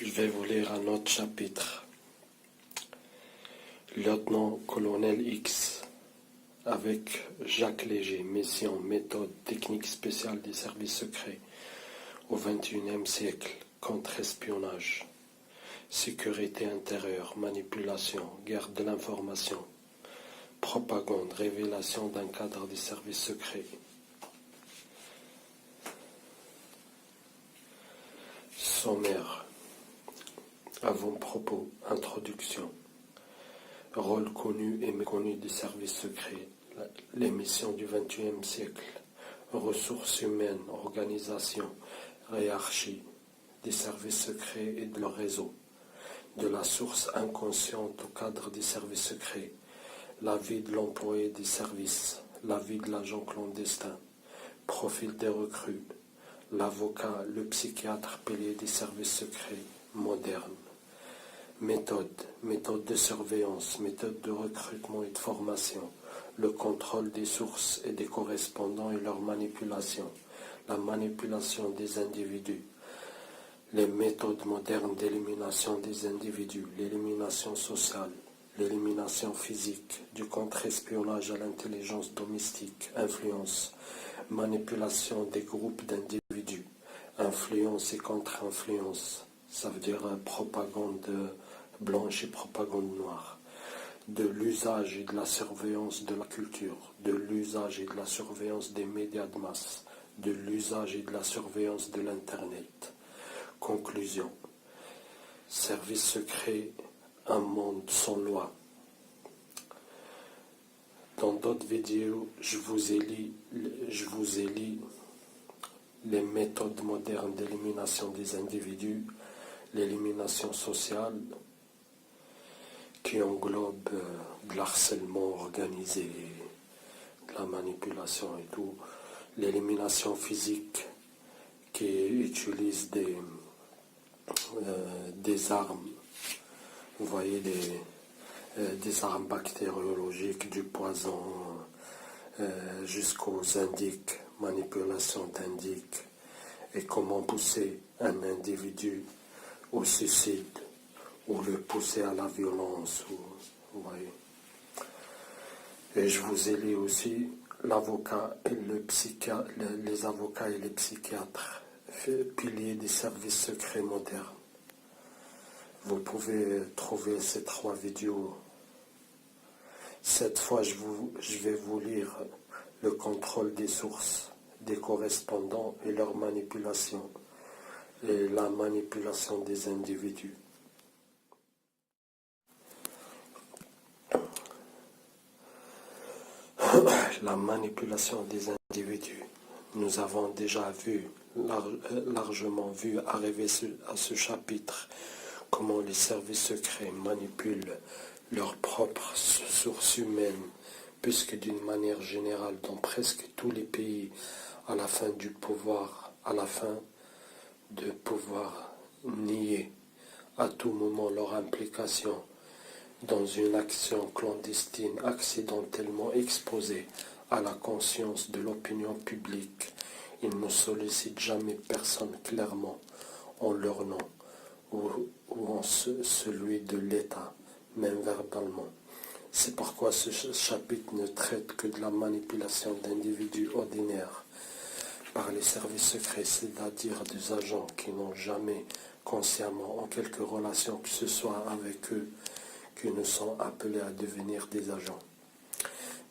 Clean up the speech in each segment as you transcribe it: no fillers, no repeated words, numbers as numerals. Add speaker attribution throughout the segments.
Speaker 1: Je vais vous lire un autre chapitre. Lieutenant-colonel X, avec Jacques Léger, mission, méthode, technique spéciale des services secrets au XXIe siècle, contre-espionnage, sécurité intérieure, manipulation, guerre de l'information, propagande, révélation d'un cadre des services secrets. Sommaire. Avant-propos, introduction. Rôle connu et méconnu des services secrets. Les missions du XXIe siècle. Ressources humaines, organisation, hiérarchie des services secrets et de leur réseau. De la source inconsciente au cadre des services secrets. La vie de l'employé des services. La vie de l'agent clandestin. Profil des recrues. L'avocat, le psychiatre pilier des services secrets modernes. Méthode de surveillance, méthode de recrutement et de formation, le contrôle des sources et des correspondants et leur manipulation, la manipulation des individus, les méthodes modernes d'élimination des individus, l'élimination sociale, l'élimination physique, du contre-espionnage à l'intelligence domestique, influence, manipulation des groupes d'individus, influence et contre-influence, ça veut dire propagande blanche et propagande noire, de l'usage et de la surveillance de la culture, de l'usage et de la surveillance des médias de masse, de l'usage et de la surveillance de l'Internet. Conclusion. Service secret, un monde sans loi. Dans d'autres vidéos, je vous ai lu les méthodes modernes d'élimination des individus, l'élimination sociale, qui englobe de l'harcèlement organisé, de la manipulation et tout, l'élimination physique qui utilise des armes, vous voyez, des armes bactériologiques, du poison, jusqu'aux indices, manipulation d'indices, et comment pousser un individu au suicide, ou le pousser à la violence, vous voyez. Et je vous ai lu aussi l'avocat et les avocats et les psychiatres, piliers des services secrets modernes. Vous pouvez trouver ces 3 vidéos. Cette fois, je vais vous lire le contrôle des sources, des correspondants et leur manipulation, et la manipulation des individus. La manipulation des individus. Nous avons déjà largement vu arriver à ce chapitre comment les services secrets manipulent leurs propres sources humaines, puisque d'une manière générale, dans presque tous les pays, à la fin de pouvoir nier à tout moment leur implication dans une action clandestine accidentellement exposée à la conscience de l'opinion publique. Ils ne sollicitent jamais personne clairement en leur nom ou en celui de l'État, même verbalement. C'est pourquoi ce chapitre ne traite que de la manipulation d'individus ordinaires par les services secrets, c'est-à-dire des agents qui n'ont jamais consciemment en quelque relation que ce soit avec eux, qui ne sont appelés à devenir des agents.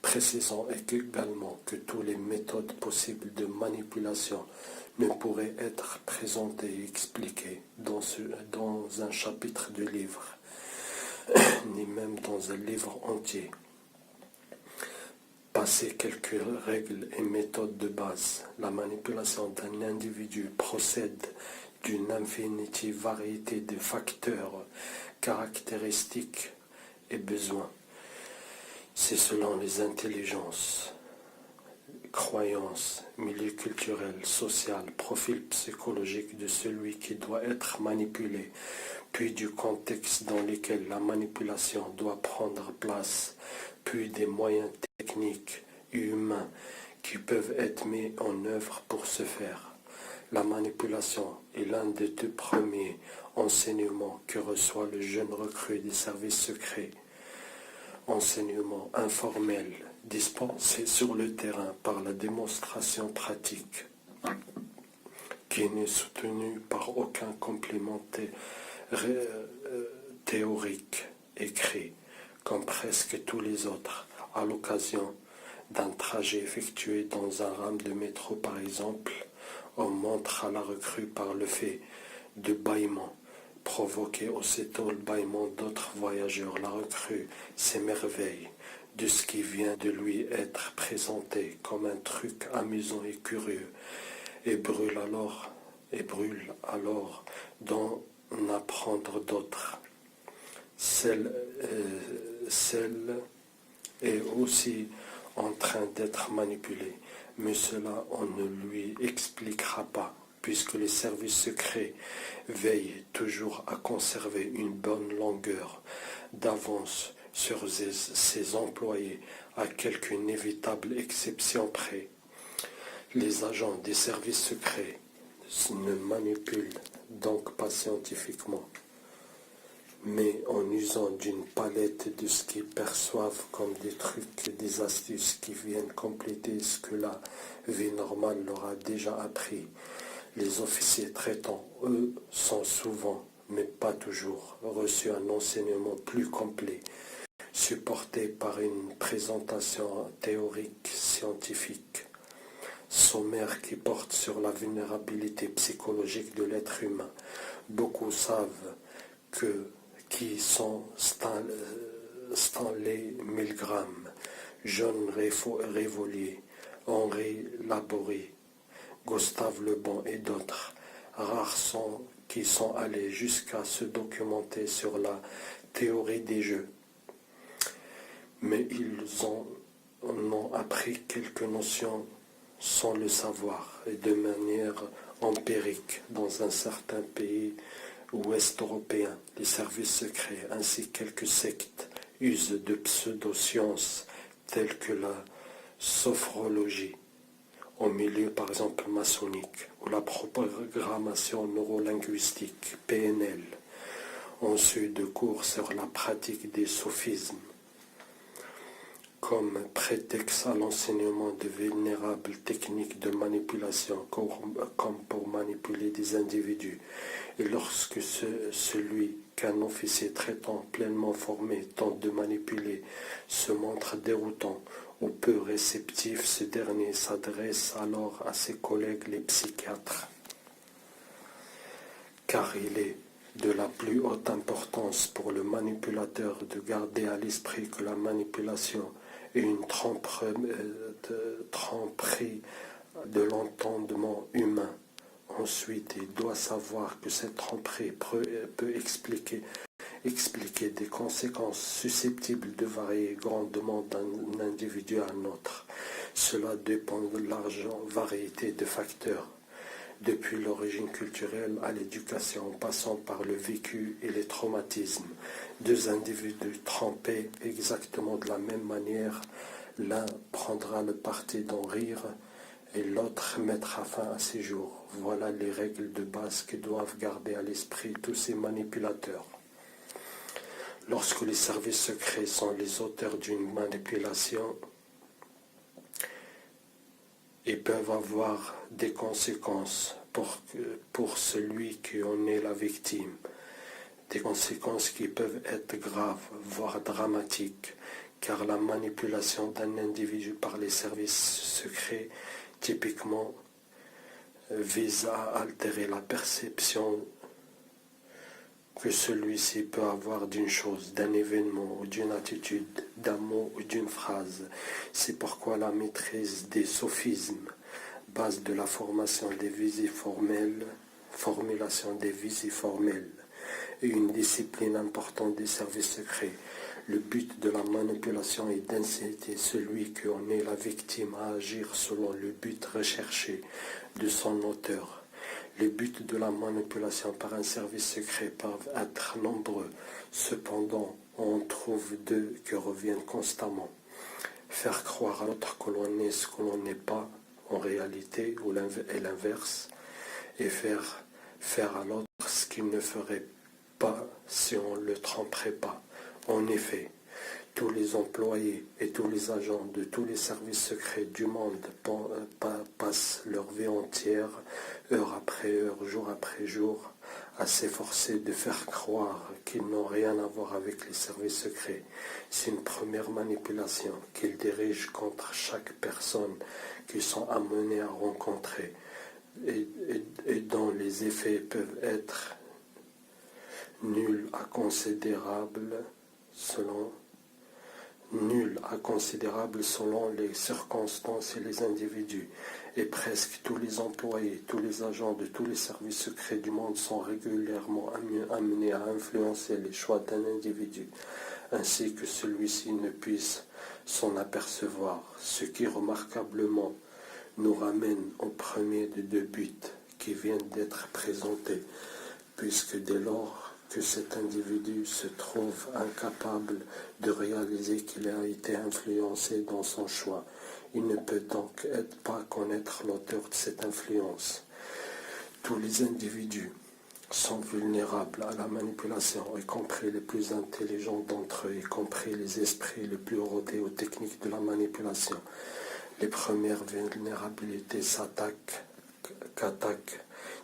Speaker 1: Précisons également que toutes les méthodes possibles de manipulation ne pourraient être présentées et expliquées dans un chapitre de livre, ni même dans un livre entier. Passer quelques règles et méthodes de base, la manipulation d'un individu procède d'une infinie variété de facteurs, caractéristiques et besoins. C'est selon les intelligences, croyances, milieu culturel, social, profil psychologique de celui qui doit être manipulé, puis du contexte dans lequel la manipulation doit prendre place, puis des moyens techniques et humains qui peuvent être mis en œuvre pour ce faire. La manipulation est l'un des deux premiers enseignements que reçoit le jeune recrue des services secrets. Enseignement informel dispensé sur le terrain par la démonstration pratique, qui n'est soutenu par aucun complément théorique écrit, comme presque tous les autres, à l'occasion d'un trajet effectué dans un rame de métro par exemple. On montre à la recrue par le fait de bâillement, provoquer aussitôt le bâillement d'autres voyageurs. La recrue s'émerveille de ce qui vient de lui être présenté comme un truc amusant et curieux, et brûle alors d'en apprendre d'autres. Celle est aussi en train d'être manipulée, mais cela on ne lui expliquera pas, puisque les services secrets veillent toujours à conserver une bonne longueur d'avance sur ses employés, à quelque inévitable exception près. Les agents des services secrets ne manipulent donc pas scientifiquement, mais en usant d'une palette de ce qu'ils perçoivent comme des trucs, des astuces qui viennent compléter ce que la vie normale leur a déjà appris. Les officiers traitants, eux, sont souvent, mais pas toujours, reçus un enseignement plus complet, supporté par une présentation théorique scientifique, sommaire qui porte sur la vulnérabilité psychologique de l'être humain. Beaucoup savent qui sont Stanley Milgram, John Révolier, Henri Laborie, Gustave Le Bon et d'autres. Rares sont qui sont allés jusqu'à se documenter sur la théorie des jeux. Mais ils en ont appris quelques notions sans le savoir et de manière empirique dans un certain pays ouest européen. Les services secrets ainsi que quelques sectes usent de pseudo-sciences telles que la sophrologie, au milieu par exemple maçonnique, ou la programmation neurolinguistique, PNL, ensuite de cours sur la pratique des sophismes, comme prétexte à l'enseignement de vulnérables techniques de manipulation, comme pour manipuler des individus. Et lorsque celui qu'un officier traitant pleinement formé tente de manipuler se montre déroutant ou peu réceptif, ce dernier s'adresse alors à ses collègues les psychiatres, car il est de la plus haute importance pour le manipulateur de garder à l'esprit que la manipulation est une tromperie de l'entendement humain. Ensuite, il doit savoir que cette tromperie peut expliquer des conséquences susceptibles de varier grandement d'un individu à un autre. Cela dépend de large variété de facteurs, depuis l'origine culturelle à l'éducation, en passant par le vécu et les traumatismes. Deux individus trompés exactement de la même manière, l'un prendra le parti d'en rire et l'autre mettra fin à ses jours. Voilà les règles de base que doivent garder à l'esprit tous ces manipulateurs. Lorsque les services secrets sont les auteurs d'une manipulation, ils peuvent avoir des conséquences pour celui qui en est la victime. Des conséquences qui peuvent être graves, voire dramatiques, car la manipulation d'un individu par les services secrets typiquement vise à altérer la perception que celui-ci peut avoir d'une chose, d'un événement ou d'une attitude, d'un mot ou d'une phrase. C'est pourquoi la maîtrise des sophismes, base de la formulation des visées formelles, est une discipline importante des services secrets. Le but de la manipulation est d'inciter celui qui en est la victime à agir selon le but recherché de son auteur. Les buts de la manipulation par un service secret peuvent être nombreux. Cependant, on trouve deux qui reviennent constamment. Faire croire à l'autre que l'on est ce que l'on n'est pas en réalité, et l'inverse. et faire à l'autre ce qu'il ne ferait pas si on ne le tromperait pas. En effet, tous les employés et tous les agents de tous les services secrets du monde passent leur vie entière, heure après heure, jour après jour, à s'efforcer de faire croire qu'ils n'ont rien à voir avec les services secrets. C'est une première manipulation qu'ils dirigent contre chaque personne qu'ils sont amenés à rencontrer et dont les effets peuvent être nuls à considérable selon les circonstances et les individus. Et presque tous les employés, tous les agents de tous les services secrets du monde sont régulièrement amenés à influencer les choix d'un individu, ainsi que celui-ci ne puisse s'en apercevoir, ce qui remarquablement nous ramène au premier des deux buts qui viennent d'être présentés, puisque dès lors que cet individu se trouve incapable de réaliser qu'il a été influencé dans son choix, il ne peut donc pas connaître l'auteur de cette influence. Tous les individus sont vulnérables à la manipulation, y compris les plus intelligents d'entre eux, y compris les esprits les plus rodés aux techniques de la manipulation. Les premières vulnérabilités qu'attaquent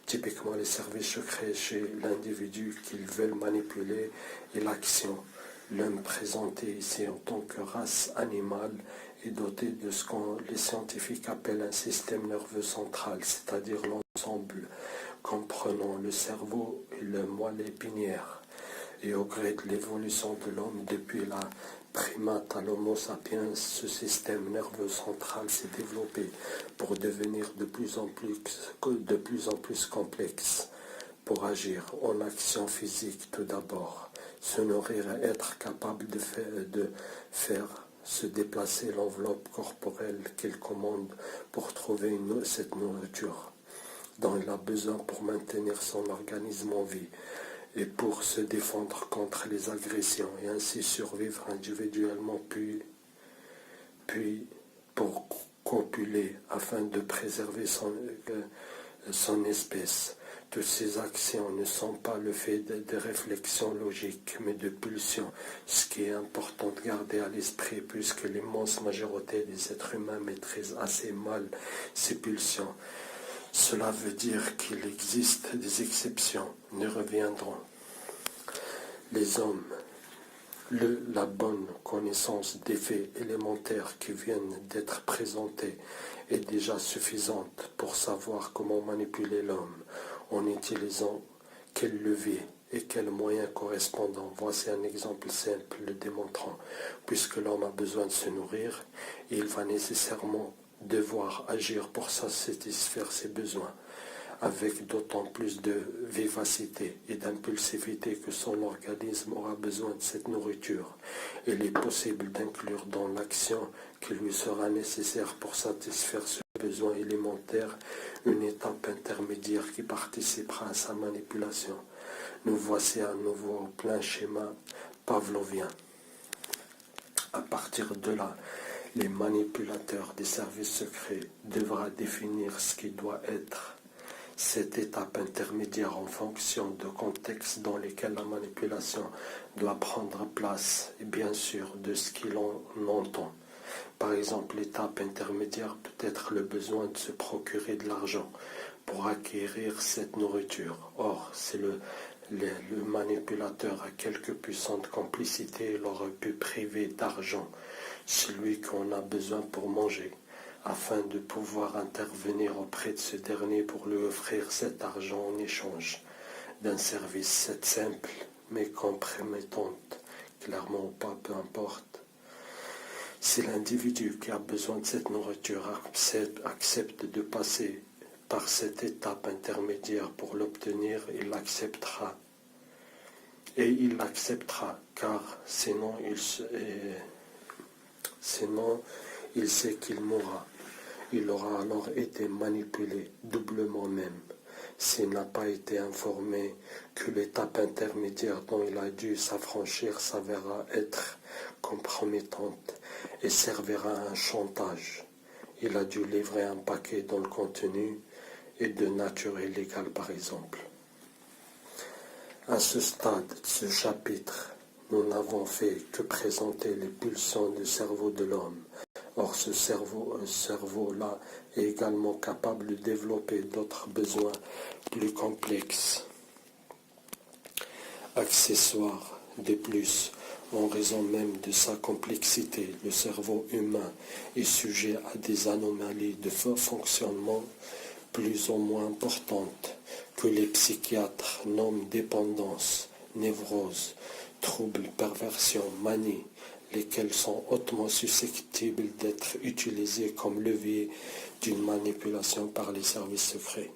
Speaker 1: typiquement les services secrets chez l'individu qu'ils veulent manipuler et l'action. L'homme présenté ici en tant que race animale est doté de ce que les scientifiques appellent un système nerveux central, c'est-à-dire l'ensemble comprenant le cerveau et le moelle épinière. Et au gré de l'évolution de l'homme depuis la primate à l'Homo sapiens, ce système nerveux central s'est développé pour devenir de plus en plus complexe, pour agir en action physique tout d'abord, se nourrir et être capable de faire se déplacer l'enveloppe corporelle qu'il commande pour trouver cette nourriture dont il a besoin pour maintenir son organisme en vie et pour se défendre contre les agressions et ainsi survivre individuellement puis pour copuler afin de préserver son espèce. Toutes ces actions ne sont pas le fait de réflexions logiques, mais de pulsions, ce qui est important de garder à l'esprit puisque l'immense majorité des êtres humains maîtrisent assez mal ces pulsions. Cela veut dire qu'il existe des exceptions, nous reviendrons. Les hommes, la bonne connaissance des faits élémentaires qui viennent d'être présentés est déjà suffisante pour savoir comment manipuler l'homme en utilisant quel levier et quels moyens correspondants. Voici un exemple simple le démontrant. Puisque l'homme a besoin de se nourrir, il va nécessairement devoir agir pour satisfaire ses besoins, avec d'autant plus de vivacité et d'impulsivité que son organisme aura besoin de cette nourriture. Il est possible d'inclure dans l'action qui lui sera nécessaire pour satisfaire ce besoin élémentaire une étape intermédiaire qui participera à sa manipulation. Nous voici à nouveau au plein schéma pavlovien. À partir de là, les manipulateurs des services secrets devront définir ce qui doit être cette étape intermédiaire en fonction de contextes dans lesquels la manipulation doit prendre place et bien sûr de ce qu'il en entend. Par exemple, l'étape intermédiaire peut être le besoin de se procurer de l'argent pour acquérir cette nourriture. Or, si le manipulateur a quelque puissante complicité, il aurait pu priver d'argent celui qu'on a besoin pour manger, afin de pouvoir intervenir auprès de ce dernier pour lui offrir cet argent en échange d'un service simple mais compromettante, clairement ou pas, peu importe. Si l'individu qui a besoin de cette nourriture accepte de passer par cette étape intermédiaire pour l'obtenir, il l'acceptera. Et il l'acceptera, car sinon il sait qu'il mourra. Il aura alors été manipulé, doublement même, s'il n'a pas été informé que l'étape intermédiaire dont il a dû s'affranchir s'avérera être compromettante et servira à un chantage. Il a dû livrer un paquet dont le contenu est de nature illégale par exemple. À ce stade de ce chapitre, nous n'avons fait que présenter les pulsions du cerveau de l'homme. Or, ce cerveau-là est également capable de développer d'autres besoins plus complexes, accessoires. De plus, en raison même de sa complexité, le cerveau humain est sujet à des anomalies de fonctionnement plus ou moins importantes que les psychiatres nomment dépendance, névrose, troubles, perversion, manie, lesquels sont hautement susceptibles d'être utilisés comme levier d'une manipulation par les services secrets.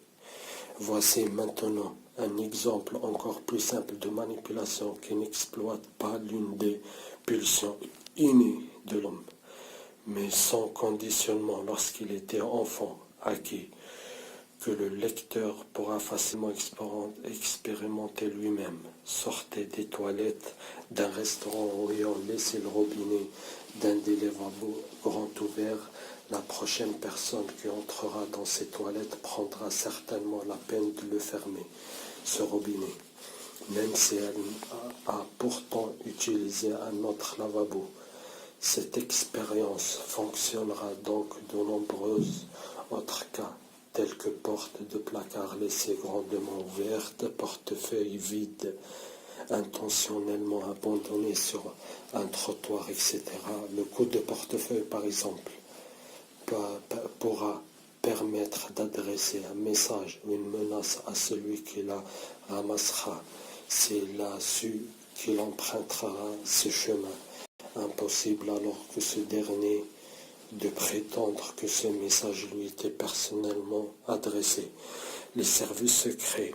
Speaker 1: Voici maintenant un exemple encore plus simple de manipulation qui n'exploite pas l'une des pulsions innées de l'homme, mais sans conditionnement lorsqu'il était enfant, acquis, que le lecteur pourra facilement expérimenter lui-même. Sortez des toilettes d'un restaurant où ayant laissé le robinet d'un des lavabos grand ouvert, la prochaine personne qui entrera dans ces toilettes prendra certainement la peine de le fermer, ce robinet, même si elle a pourtant utilisé un autre lavabo. Cette expérience fonctionnera donc de nombreux autres cas, tels que portes de placard laissées grandement ouvertes, portefeuilles vides, intentionnellement abandonnés sur un trottoir, etc. Le coup de portefeuille, par exemple, pourra permettre d'adresser un message ou une menace à celui qui la ramassera, s'il a su qu'il empruntera ce chemin. Impossible alors que ce dernier de prétendre que ce message lui était personnellement adressé. Les services secrets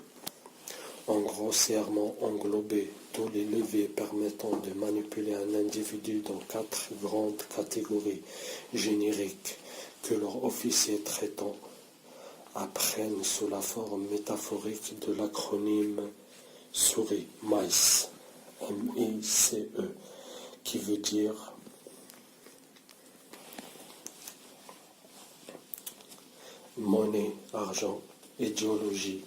Speaker 1: ont grossièrement englobé tous les leviers permettant de manipuler un individu dans 4 grandes catégories génériques que leurs officiers traitants apprennent sous la forme métaphorique de l'acronyme souris, MICE, M-I-C-E, qui veut dire monnaie, argent, idéologie,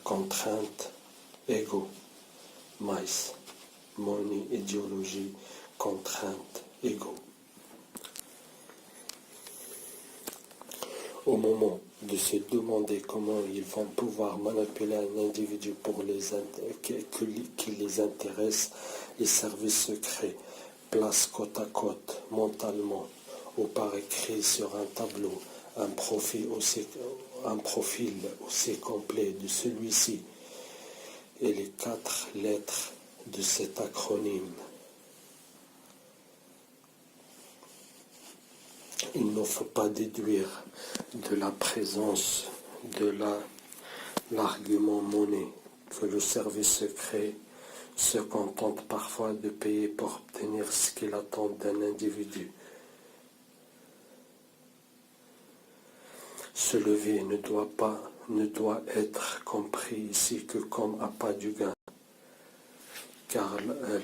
Speaker 1: contrainte, ego. MICE, monnaie, idéologie, contrainte, ego. Au moment de se demander comment ils vont pouvoir manipuler un individu qui les intéresse, les services secrets placent côte à côte, mentalement, ou par écrit sur un tableau, un profil aussi complet de celui-ci et les 4 lettres de cet acronyme. Il ne faut pas déduire de la présence de l'argument monnaie que le service secret se contente parfois de payer pour obtenir ce qu'il attend d'un individu. Ce levier ne doit être compris ici que comme appât du gain, car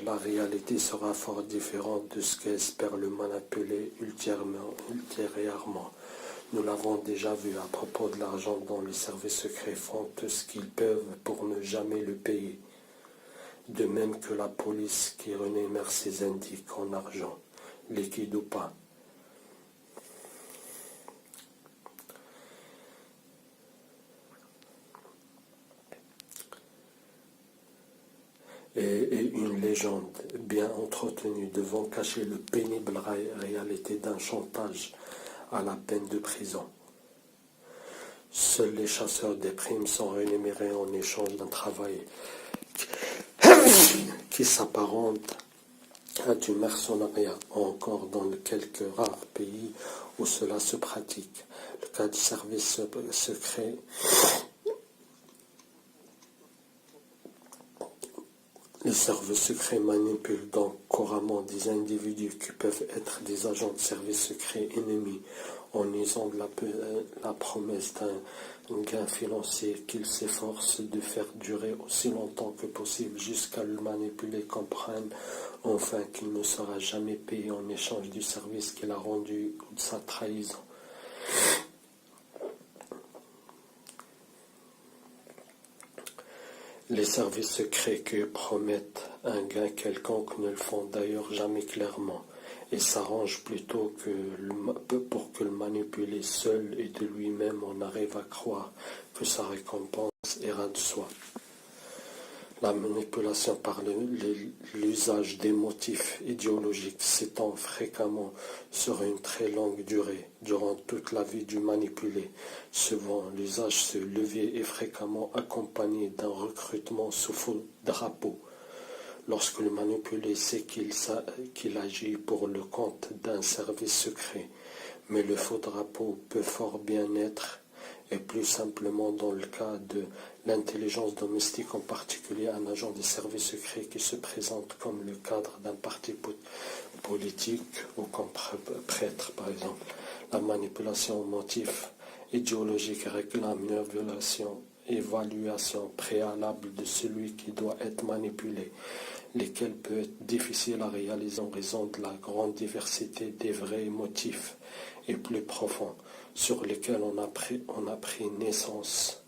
Speaker 1: la réalité sera fort différente de ce qu'espère le manipuler ultérieurement. Nous l'avons déjà vu à propos de l'argent dont les services secrets font tout ce qu'ils peuvent pour ne jamais le payer. De même que la police qui rémunère ses indiques en argent, liquide ou pas. Et une légende bien entretenue devant cacher le pénible réalité d'un chantage à la peine de prison. Seuls les chasseurs des primes sont rémunérés en échange d'un travail qui s'apparente à du mercenariat, encore dans quelques rares pays où cela se pratique. Le cas du service secret Les services secrets manipulent donc couramment des individus qui peuvent être des agents de services secrets ennemis en usant de la promesse d'un gain financier qu'ils s'efforcent de faire durer aussi longtemps que possible jusqu'à le manipuler, comprennent enfin qu'il ne sera jamais payé en échange du service qu'il a rendu ou de sa trahison. Les services secrets qui promettent un gain quelconque ne le font d'ailleurs jamais clairement et s'arrangent plutôt pour que le manipulé seul et de lui-même en arrive à croire que sa récompense ira de soi. La manipulation par l'usage des motifs idéologiques s'étend fréquemment sur une très longue durée, durant toute la vie du manipulé. Souvent, l'usage ce levier est fréquemment accompagné d'un recrutement sous faux drapeau. Lorsque le manipulé sait qu'il agit pour le compte d'un service secret, mais le faux drapeau peut fort bien être, et plus simplement dans le cas de l'intelligence domestique, en particulier un agent des services secrets qui se présente comme le cadre d'un parti politique ou comme prêtre par exemple. La manipulation au motif idéologique réclame une évaluation préalable de celui qui doit être manipulé, lesquels peut être difficile à réaliser en raison de la grande diversité des vrais motifs et plus profonds sur lesquels on a pris naissance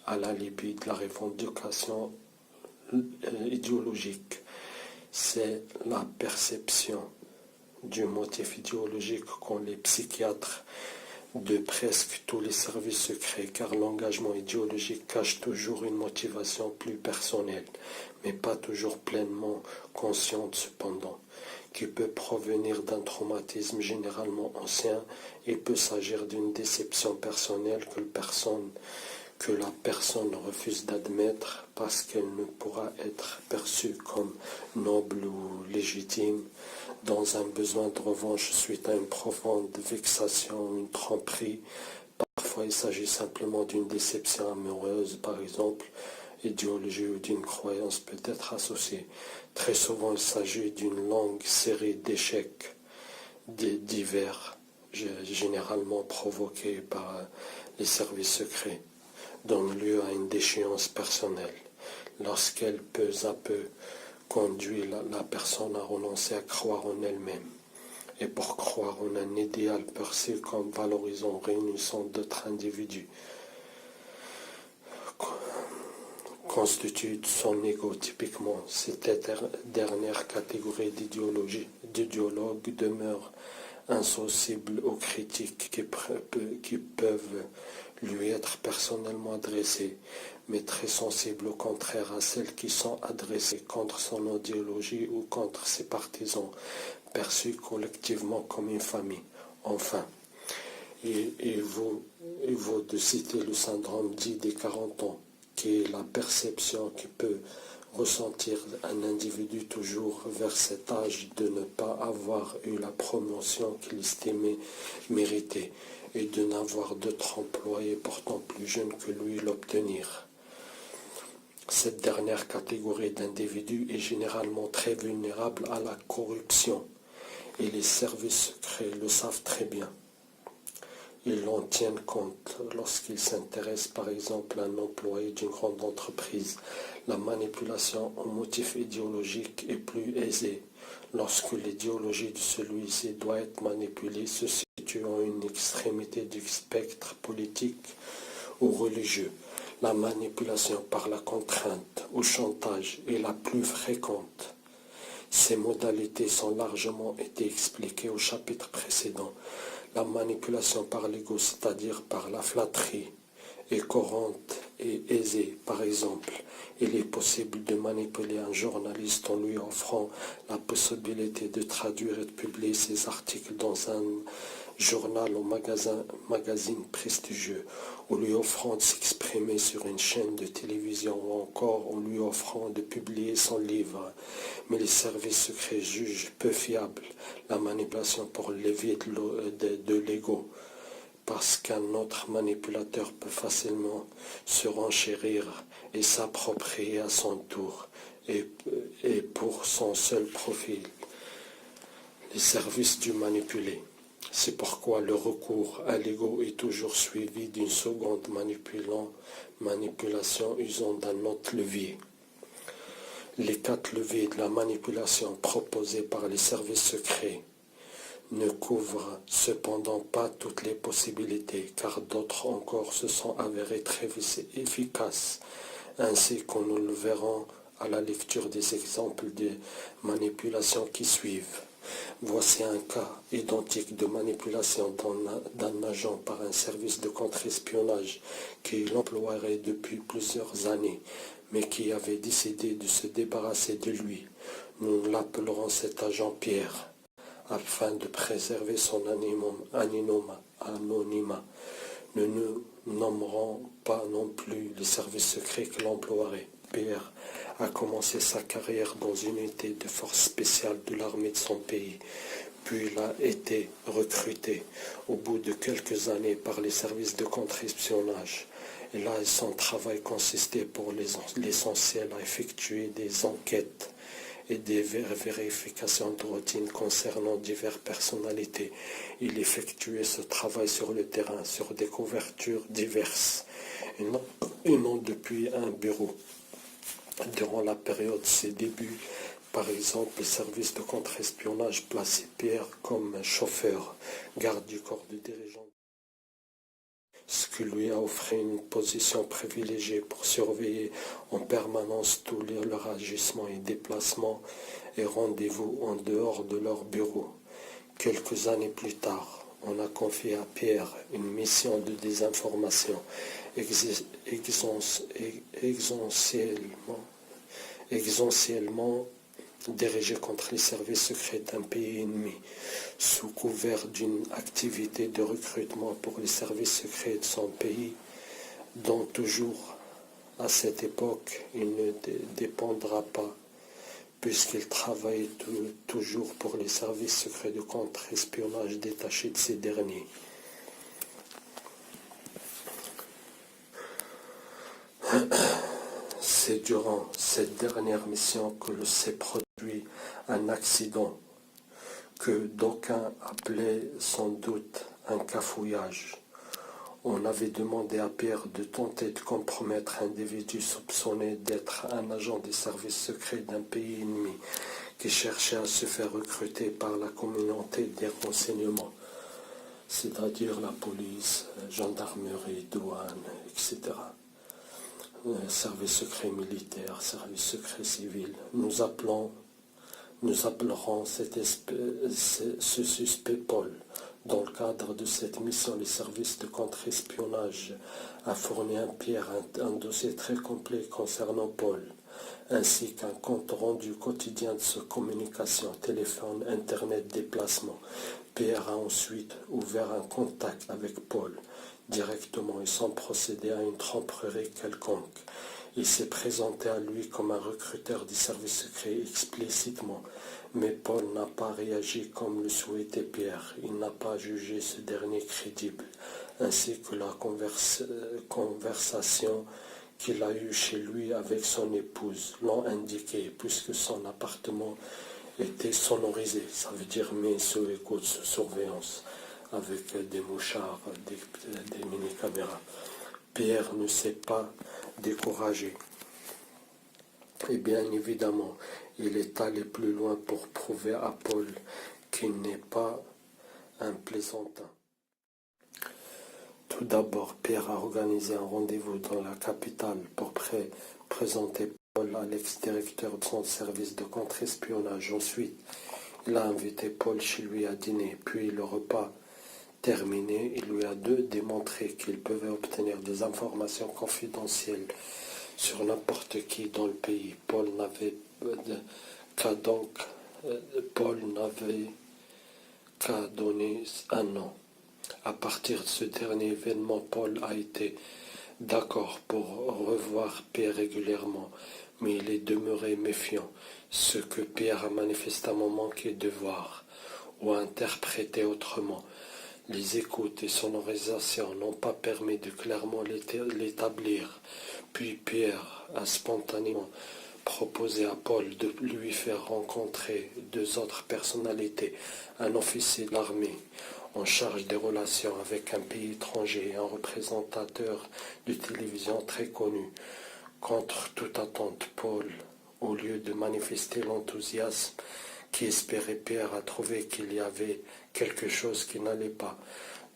Speaker 1: à la Libye de la revendication idéologique. C'est la perception du motif idéologique qu'ont les psychiatres de presque tous les services secrets, car l'engagement idéologique cache toujours une motivation plus personnelle, mais pas toujours pleinement consciente cependant, qui peut provenir d'un traumatisme généralement ancien et peut s'agir d'une déception personnelle que la personne refuse d'admettre parce qu'elle ne pourra être perçue comme noble ou légitime, dans un besoin de revanche suite à une profonde vexation, une tromperie. Parfois il s'agit simplement d'une déception amoureuse, par exemple, idéologie ou d'une croyance peut être associée. Très souvent il s'agit d'une longue série d'échecs divers, généralement provoqués par les services secrets, donne lieu à une déchéance personnelle, lorsqu'elle peu à peu conduit la personne à renoncer à croire en elle-même, et pour croire en un idéal perçu comme valorisant, réunissant d'autres individus, constitue son ego typiquement. Cette dernière catégorie d'idéologues demeure insensible aux critiques qui peuvent lui être personnellement adressées, mais très sensible au contraire à celles qui sont adressées contre son idéologie ou contre ses partisans, perçus collectivement comme une famille. Enfin, il vaut de citer le syndrome dit des 40 ans, qui est la perception qui peut ressentir un individu toujours vers cet âge de ne pas avoir eu la promotion qu'il estimait méritée et de n'avoir d'autres employés pourtant plus jeunes que lui l'obtenir. Cette dernière catégorie d'individus est généralement très vulnérable à la corruption et les services secrets le savent très bien. Ils en tiennent compte lorsqu'ils s'intéressent par exemple à un employé d'une grande entreprise. La manipulation au motif idéologique est plus aisée lorsque l'idéologie de celui-ci doit être manipulée, se situant à une extrémité du spectre politique ou religieux. La manipulation par la contrainte ou chantage est la plus fréquente. Ces modalités sont largement été expliquées au chapitre précédent. La manipulation par l'ego, c'est-à-dire par la flatterie, est courante et aisée. Par exemple, il est possible de manipuler un journaliste en lui offrant la possibilité de traduire et de publier ses articles dans un journal ou magazine prestigieux, ou lui offrant de s'exprimer sur une chaîne de télévision, ou encore en lui offrant de publier son livre. Mais les services secrets jugent peu fiable la manipulation pour levier de l'ego, parce qu'un autre manipulateur peut facilement se renchérir et s'approprier à son tour, et pour son seul profil, les services du manipulé. C'est pourquoi le recours à l'ego est toujours suivi d'une seconde manipulation usant d'un autre levier. Les 4 leviers de la manipulation proposés par les services secrets ne couvrent cependant pas toutes les possibilités, car d'autres encore se sont avérés très efficaces, ainsi que nous le verrons à la lecture des exemples de manipulation qui suivent. Voici un cas identique de manipulation d'un agent par un service de contre-espionnage qui l'emploierait depuis plusieurs années, mais qui avait décidé de se débarrasser de lui. Nous l'appellerons cet agent Pierre, afin de préserver son anonymat. Nous ne nommerons pas non plus le service secret que l'emploierait. Pierre a commencé sa carrière dans une unité de force spéciale de l'armée de son pays, puis il a été recruté au bout de quelques années par les services de contre-espionnage. Et là, son travail consistait pour l'essentiel à effectuer des enquêtes et des vérifications de routine concernant diverses personnalités. Il effectuait ce travail sur le terrain, sur des couvertures diverses, et non depuis un bureau. Durant la période de ses débuts, par exemple, le service de contre-espionnage plaçait Pierre comme chauffeur, garde du corps du dirigeant, ce qui lui a offert une position privilégiée pour surveiller en permanence tous leurs agissements et déplacements et rendez-vous en dehors de leur bureau. Quelques années plus tard, on a confié à Pierre une mission de désinformation essentiellement dirigée contre les services secrets d'un pays ennemi, sous couvert d'une activité de recrutement pour les services secrets de son pays, dont toujours à cette époque il ne dépendra pas, puisqu'il travaille toujours pour les services secrets de contre-espionnage détachés de ces derniers. C'est durant cette dernière mission que s'est produit un accident que d'aucuns appelaient sans doute un cafouillage. On avait demandé à Pierre de tenter de compromettre un individu soupçonné d'être un agent des services secrets d'un pays ennemi qui cherchait à se faire recruter par la communauté des renseignements, c'est-à-dire la police, gendarmerie, douane, etc. Service secret militaire, service secret civil. Nous appellerons ce suspect Paul. Dans le cadre de cette mission, les services de contre-espionnage a fourni à Pierre un dossier très complet concernant Paul, ainsi qu'un compte rendu quotidien de sa communication, téléphone, internet, déplacement. Pierre a ensuite ouvert un contact avec Paul directement et sans procéder à une tromperie quelconque. Il s'est présenté à lui comme un recruteur du service secret explicitement, mais Paul n'a pas réagi comme le souhaitait Pierre. Il n'a pas jugé ce dernier crédible, ainsi que la conversation qu'il a eue chez lui avec son épouse l'ont indiqué, puisque son appartement était sonorisé, ça veut dire mis sous écoute, sous surveillance, avec des mouchards, des mini-caméras. Pierre ne s'est pas découragé. Et bien évidemment, il est allé plus loin pour prouver à Paul qu'il n'est pas un plaisantin. Tout d'abord, Pierre a organisé un rendez-vous dans la capitale pour présenter Paul à l'ex-directeur de son service de contre-espionnage. Ensuite, il a invité Paul chez lui à dîner, puis le repas terminé, il lui a démontré qu'il pouvait obtenir des informations confidentielles sur n'importe qui dans le pays. Paul n'avait qu'à donner un nom. À partir de ce dernier événement, Paul a été d'accord pour revoir Pierre régulièrement, mais il est demeuré méfiant, ce que Pierre a manifestement manqué de voir ou interprété autrement. Les écoutes et sonorisations n'ont pas permis de clairement l'établir. Puis Pierre a spontanément proposé à Paul de lui faire rencontrer deux autres personnalités, un officier de l'armée en charge des relations avec un pays étranger et un représentateur de télévision très connu. Contre toute attente, Paul, au lieu de manifester l'enthousiasme qui espérait Pierre, a trouvé qu'il y avait quelque chose qui n'allait pas.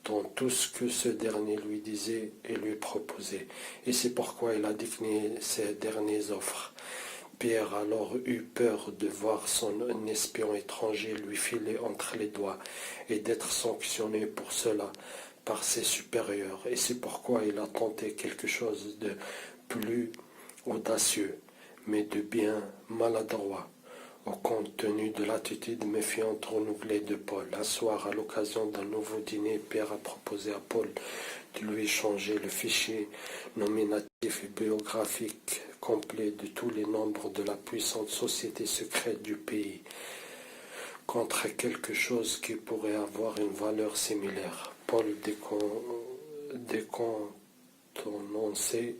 Speaker 1: dans tout ce que ce dernier lui disait et lui proposait. Et c'est pourquoi il a décliné ces dernières offres. Pierre a alors eu peur de voir son espion étranger lui filer entre les doigts et d'être sanctionné pour cela par ses supérieurs. Et c'est pourquoi il a tenté quelque chose de plus audacieux, mais de bien maladroit, au compte tenu de l'attitude méfiante renouvelée de Paul. Un soir, à l'occasion d'un nouveau dîner, Pierre a proposé à Paul de lui changer le fichier nominatif et biographique complet de tous les membres de la puissante société secrète du pays contre quelque chose qui pourrait avoir une valeur similaire. Paul, décontenancé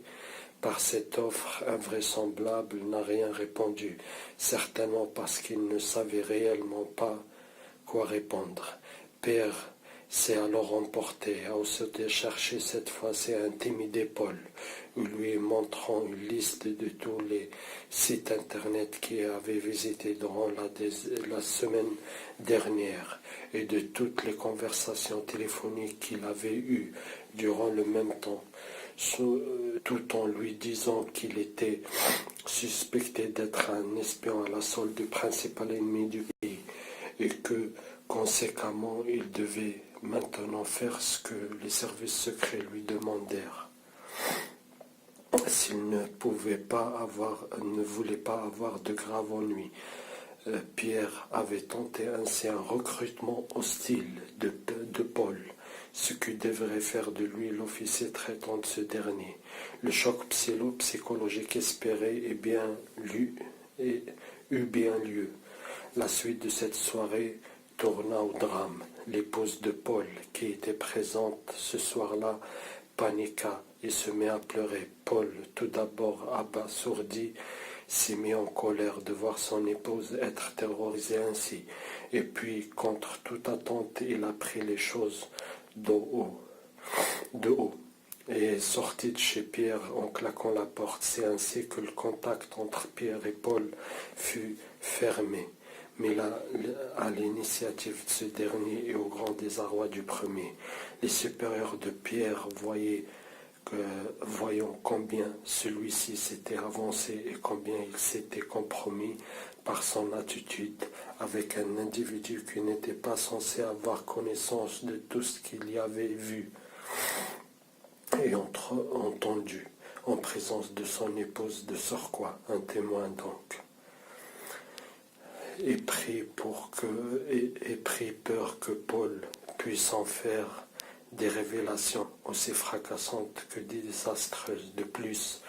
Speaker 1: par cette offre invraisemblable, n'a rien répondu, certainement parce qu'il ne savait réellement pas quoi répondre. Pierre s'est alors emporté, a osé chercher cette fois, c'est intimider Paul, lui montrant une liste de tous les sites internet qu'il avait visités durant la semaine dernière et de toutes les conversations téléphoniques qu'il avait eues durant le même temps, tout en lui disant qu'il était suspecté d'être un espion à la solde du principal ennemi du pays et que, conséquemment, il devait maintenant faire ce que les services secrets lui demandèrent. S'il ne voulait pas avoir de graves ennuis, Pierre avait tenté ainsi un recrutement hostile de Paul, ce qui devrait faire de lui l'officier traitant de ce dernier. Le choc psychologique espéré eut bien lieu. La suite de cette soirée tourna au drame. L'épouse de Paul, qui était présente ce soir-là, paniqua et se mit à pleurer. Paul, tout d'abord abasourdi, s'est mis en colère de voir son épouse être terrorisée ainsi. Et puis, contre toute attente, il a pris les choses de haut et est sorti de chez Pierre en claquant la porte. C'est ainsi que le contact entre Pierre et Paul fut fermé. Mais à l'initiative de ce dernier et au grand désarroi du premier, les supérieurs de Pierre voyant combien celui-ci s'était avancé et combien il s'était compromis par son attitude avec un individu qui n'était pas censé avoir connaissance de tout ce qu'il y avait vu et entendu, en présence de son épouse de surcroît, un témoin donc, et pris peur que Paul puisse en faire des révélations aussi fracassantes que désastreuses. De plus,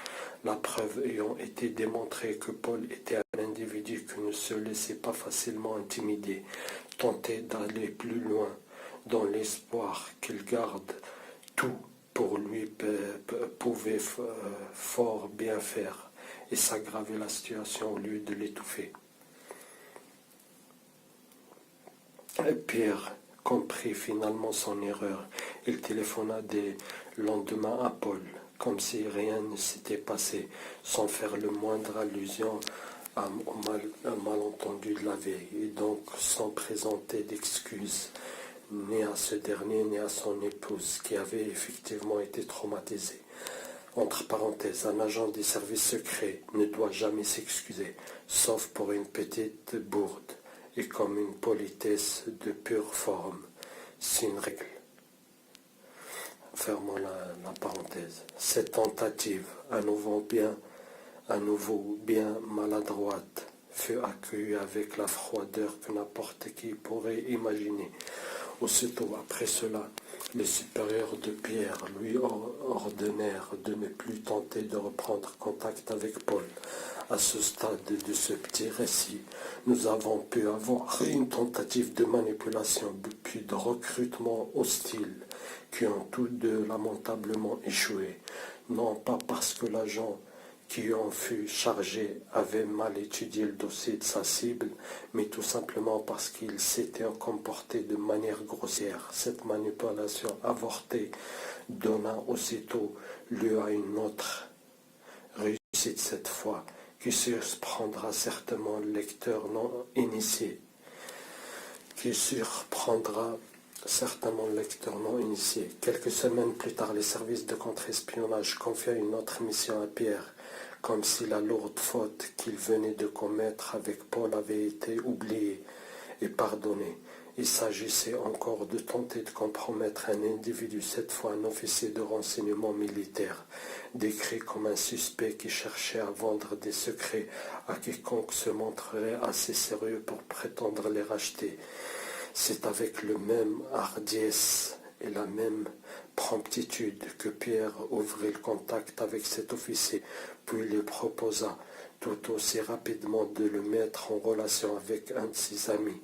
Speaker 1: la preuve ayant été démontrée que Paul était un individu qui ne se laissait pas facilement intimider, tentait d'aller plus loin dans l'espoir qu'il garde tout pour lui pouvait fort bien faire et s'aggraver la situation au lieu de l'étouffer. Pierre comprit finalement son erreur. Il téléphona dès le lendemain à Paul, comme si rien ne s'était passé, sans faire le moindre allusion au malentendu de la veille, et donc sans présenter d'excuses, ni à ce dernier, ni à son épouse, qui avait effectivement été traumatisée. Entre parenthèses, un agent des services secrets ne doit jamais s'excuser, sauf pour une petite bourde, et comme une politesse de pure forme. C'est une règle. Fermons la parenthèse. Cette tentative, à nouveau bien maladroite, fut accueillie avec la froideur que n'importe qui pourrait imaginer. Aussitôt après cela, les supérieurs de Pierre lui ordonnèrent de ne plus tenter de reprendre contact avec Paul. À ce stade de ce petit récit, nous avons pu avoir une tentative de manipulation puis de recrutement hostile qui ont tous deux lamentablement échoué, non pas parce que l'agent qui en fut chargé avait mal étudié le dossier de sa cible, mais tout simplement parce qu'il s'était comporté de manière grossière. Cette manipulation avortée donna aussitôt lieu à une autre réussite cette fois, qui surprendra certainement le lecteur non initié, qui surprendra certainement le lecteur non initié. Quelques semaines plus tard, les services de contre-espionnage confiaient une autre mission à Pierre, comme si la lourde faute qu'il venait de commettre avec Paul avait été oubliée et pardonnée. Il s'agissait encore de tenter de compromettre un individu, cette fois un officier de renseignement militaire, décrit comme un suspect qui cherchait à vendre des secrets à quiconque se montrerait assez sérieux pour prétendre les racheter. C'est avec le même hardiesse et la même promptitude que Pierre ouvrit le contact avec cet officier, puis lui proposa tout aussi rapidement de le mettre en relation avec un de ses amis,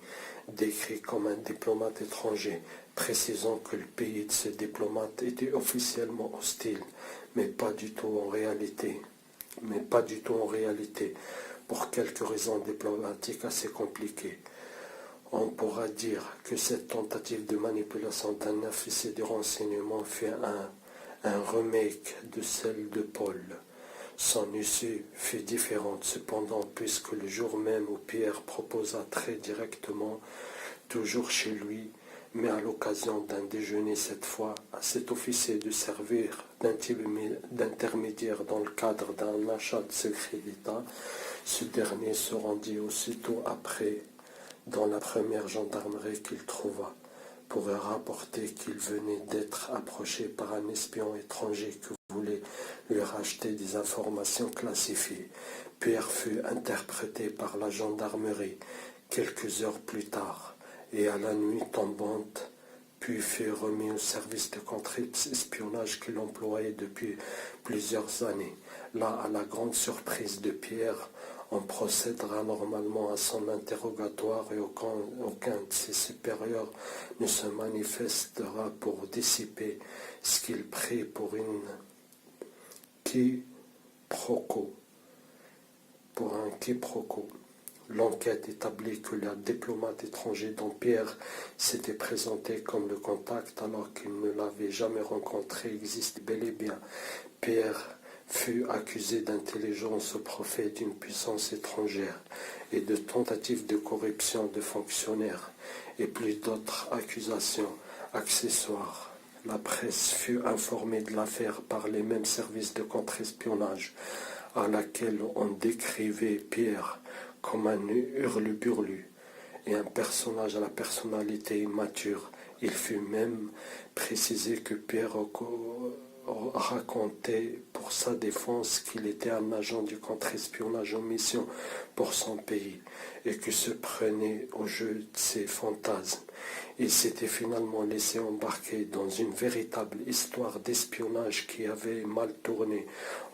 Speaker 1: décrit comme un diplomate étranger, précisant que le pays de ce diplomate était officiellement hostile, mais pas du tout en réalité. Pour quelques raisons diplomatiques assez compliquées. On pourra dire que cette tentative de manipulation d'un officier de renseignement fait un remake de celle de Paul. Son issue fut différente cependant, puisque le jour même où Pierre proposa très directement, toujours chez lui, mais à l'occasion d'un déjeuner cette fois, à cet officier de servir d'intermédiaire dans le cadre d'un achat de secret d'État, ce dernier se rendit aussitôt après dans la première gendarmerie qu'il trouva, pour rapporter qu'il venait d'être approché par un espion étranger qui voulait lui racheter des informations classifiées. Pierre fut interprété par la gendarmerie quelques heures plus tard, et à la nuit tombante, puis fut remis au service de contre-espionnage qu'il employait depuis plusieurs années. Là, à la grande surprise de Pierre, on procédera normalement à son interrogatoire et aucun de ses supérieurs ne se manifestera pour dissiper ce qu'il prit pour une quiproquo. L'enquête établit que le diplomate étranger dont Pierre s'était présenté comme le contact alors qu'il ne l'avait jamais rencontré existe bel et bien. Pierre fut accusé d'intelligence au profit d'une puissance étrangère et de tentative de corruption de fonctionnaires et plus d'autres accusations accessoires. La presse fut informée de l'affaire par les mêmes services de contre-espionnage à laquelle on décrivait Pierre comme un hurluburlu et un personnage à la personnalité immature. Il fut même précisé que Pierre racontait pour sa défense qu'il était un agent du contre-espionnage en mission pour son pays et que se prenait au jeu de ses fantasmes. Il s'était finalement laissé embarquer dans une véritable histoire d'espionnage qui avait mal tourné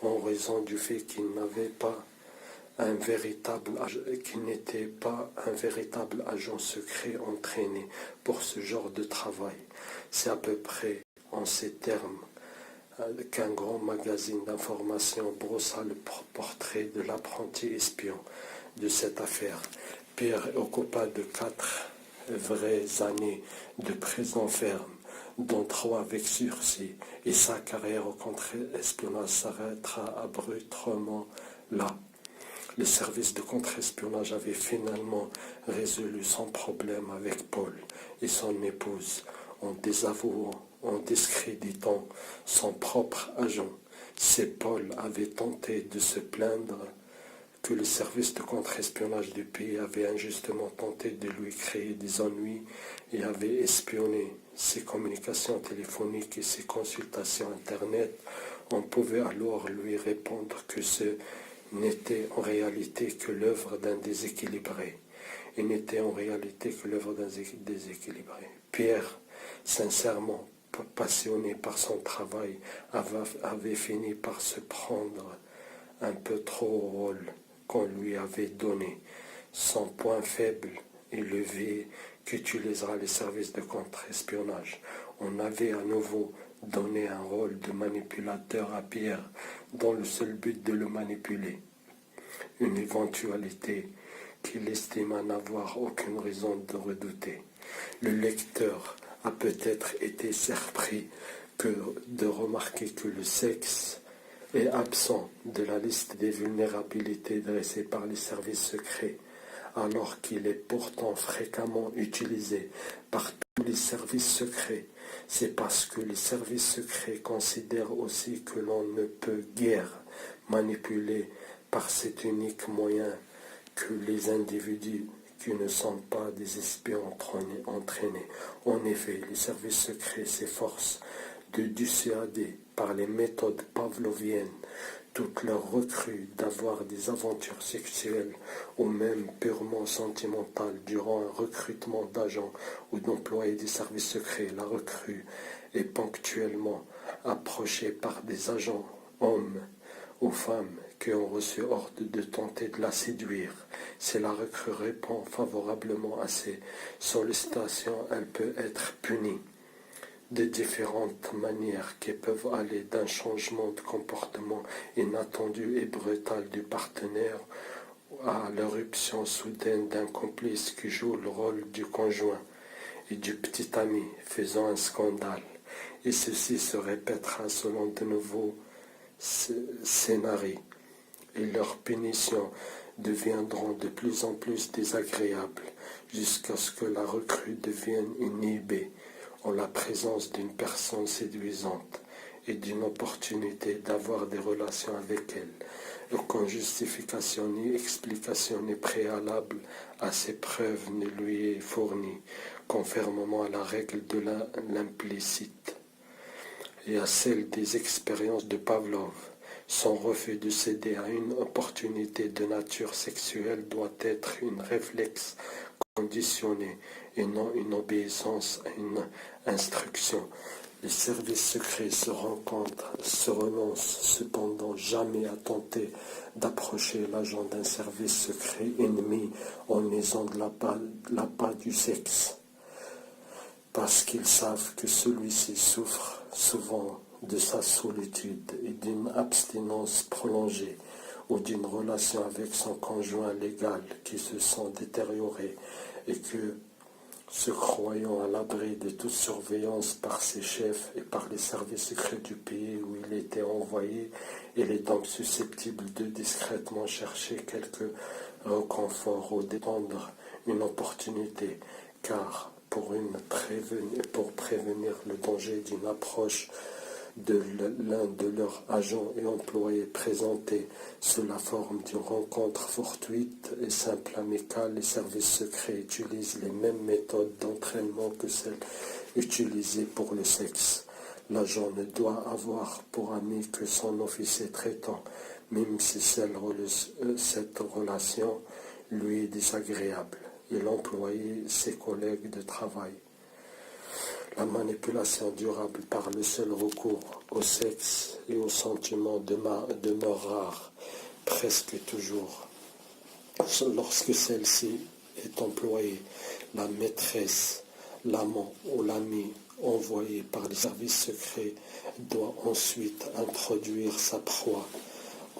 Speaker 1: en raison du fait qu'il n'était pas un véritable agent secret entraîné pour ce genre de travail. C'est à peu près en ces termes qu'un grand magazine d'information brossa le portrait de l'apprenti espion de cette affaire. Pierre occupa de 4 vraies années de prison ferme, dont 3 avec sursis, et sa carrière au contre-espionnage s'arrêtera abruptement là. Le service de contre-espionnage avait finalement résolu son problème avec Paul et son épouse en désavouant, en discréditant son propre agent. C'est Paul avait tenté de se plaindre que le service de contre-espionnage du pays avait injustement tenté de lui créer des ennuis et avait espionné ses communications téléphoniques et ses consultations Internet. On pouvait alors lui répondre que ce n'était en réalité que l'œuvre d'un déséquilibré. Pierre, sincèrement passionné par son travail, avait fini par se prendre un peu trop au rôle qu'on lui avait donné. Son point faible est le levier qu'utilisera les services de contre-espionnage. On avait à nouveau donné un rôle de manipulateur à Pierre dans le seul but de le manipuler. Une éventualité qu'il estima n'avoir aucune raison de redouter. Le lecteur a peut-être été surpris de remarquer que le sexe est absent de la liste des vulnérabilités dressées par les services secrets, alors qu'il est pourtant fréquemment utilisé par tous les services secrets. C'est parce que les services secrets considèrent aussi que l'on ne peut guère manipuler par cet unique moyen que les individus qui ne sont pas des espions entraînés. En effet, les services secrets s'efforcent de dissuader par les méthodes pavloviennes toutes leurs recrues d'avoir des aventures sexuelles ou même purement sentimentales durant un recrutement d'agents ou d'employés des services secrets. La recrue est ponctuellement approchée par des agents hommes ou femmes qui ont reçu ordre de tenter de la séduire. Si la recrue répond favorablement à ces sollicitations, elle peut être punie de différentes manières qui peuvent aller d'un changement de comportement inattendu et brutal du partenaire à l'éruption soudaine d'un complice qui joue le rôle du conjoint et du petit ami faisant un scandale. Et ceci se répétera selon de nouveaux scénarios et leurs punitions deviendront de plus en plus désagréables jusqu'à ce que la recrue devienne inhibée en la présence d'une personne séduisante et d'une opportunité d'avoir des relations avec elle. Aucune justification ni explication n'est préalable à ces preuves ne lui est fournie, conformément à la règle de l'implicite et à celle des expériences de Pavlov. Son refus de céder à une opportunité de nature sexuelle doit être un réflexe conditionné et non une obéissance à une instruction. Les services secrets se renoncent cependant jamais à tenter d'approcher l'agent d'un service secret ennemi en aisant de l'appât du sexe, parce qu'ils savent que celui-ci souffre souvent de sa solitude et d'une abstinence prolongée ou d'une relation avec son conjoint légal qui se sent détériorée et que, se croyant à l'abri de toute surveillance par ses chefs et par les services secrets du pays où il était envoyé, il est donc susceptible de discrètement chercher quelque réconfort ou d'étendre une opportunité, car pour prévenir le danger d'une approche de l'un de leurs agents et employés présentés sous la forme d'une rencontre fortuite et simple amicale, les services secrets utilisent les mêmes méthodes d'entraînement que celles utilisées pour le sexe. L'agent ne doit avoir pour ami que son officier traitant, même si cette relation lui est désagréable, et l'employé ses collègues de travail. La manipulation durable par le seul recours au sexe et aux sentiments demeure rare, presque toujours. Lorsque celle-ci est employée, la maîtresse, l'amant ou l'ami envoyé par les services secrets doit ensuite introduire sa proie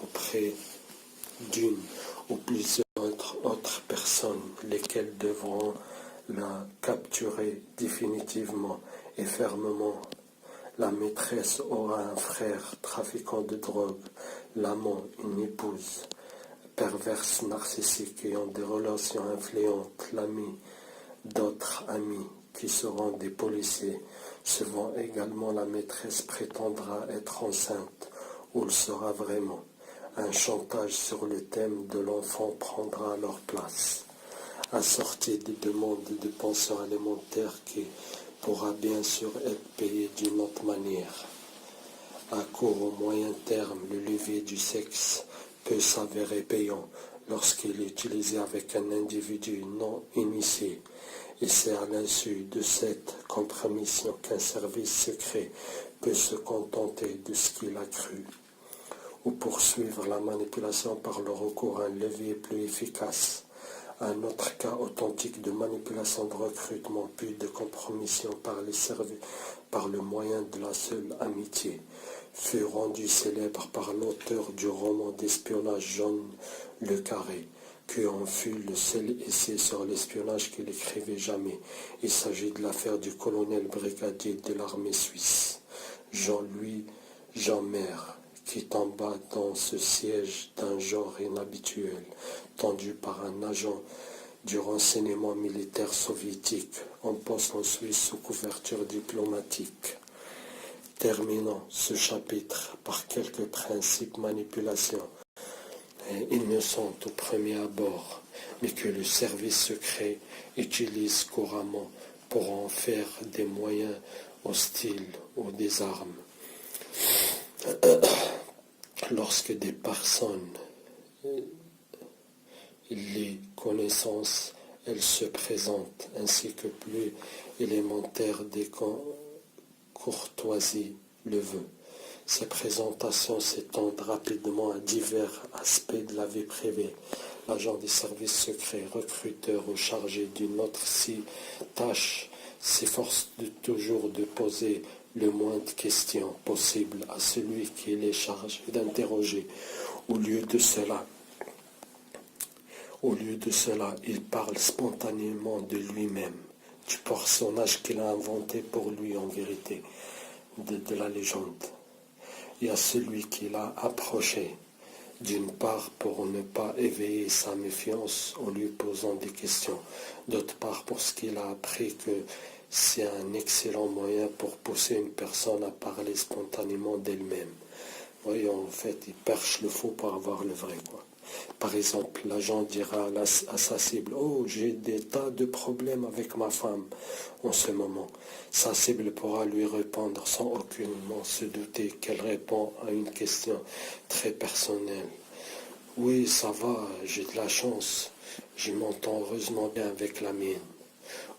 Speaker 1: auprès d'une ou plusieurs autres personnes, lesquelles devront la capturer définitivement et fermement. La maîtresse aura un frère trafiquant de drogue, l'amant une épouse perverse narcissique ayant des relations influentes, l'ami d'autres amis qui seront des policiers. Souvent également la maîtresse prétendra être enceinte ou le sera vraiment. Un chantage sur le thème de l'enfant prendra leur place, assorti des demandes de pension alimentaire qui pourra bien sûr être payée d'une autre manière. À court ou moyen terme, le levier du sexe peut s'avérer payant lorsqu'il est utilisé avec un individu non initié, et c'est à l'insu de cette compromission qu'un service secret peut se contenter de ce qu'il a cru, ou poursuivre la manipulation par le recours à un levier plus efficace. Un autre cas authentique de manipulation de recrutement puis de compromission par le moyen de la seule amitié fut rendu célèbre par l'auteur du roman d'espionnage John Le Carré, qui en fut le seul essai sur l'espionnage qu'il écrivait jamais. Il s'agit de l'affaire du colonel brigadier de l'armée suisse, Jean-Louis Jeanmer, qui tomba dans ce siège d'un genre inhabituel, tendu par un agent du renseignement militaire soviétique en poste en Suisse sous couverture diplomatique. Terminons ce chapitre par quelques principes manipulations. Ils ne sont au premier abord, mais que le service secret utilise couramment pour en faire des moyens hostiles ou des armes. Lorsque des personnes les connaissances, elles se présentent, ainsi que plus élémentaire des courtoisies le veut. Ces présentations s'étendent rapidement à divers aspects de la vie privée. L'agent des services secrets, recruteur ou chargé d'une autre tâche s'efforce toujours de poser le moins de questions possible à celui qui est chargé d'interroger. Au lieu de cela, il parle spontanément de lui-même, du personnage qu'il a inventé pour lui en vérité, de la légende. Il y a celui qui l'a approché, d'une part pour ne pas éveiller sa méfiance en lui posant des questions, d'autre part parce qu'il a appris que c'est un excellent moyen pour pousser une personne à parler spontanément d'elle-même. Oui, en fait, il perche le faux pour avoir le vrai, quoi. Par exemple, l'agent dira à sa cible « Oh, j'ai des tas de problèmes avec ma femme en ce moment ». Sa cible pourra lui répondre sans aucunement se douter qu'elle répond à une question très personnelle. « Oui, ça va, j'ai de la chance, je m'entends heureusement bien avec la mienne. »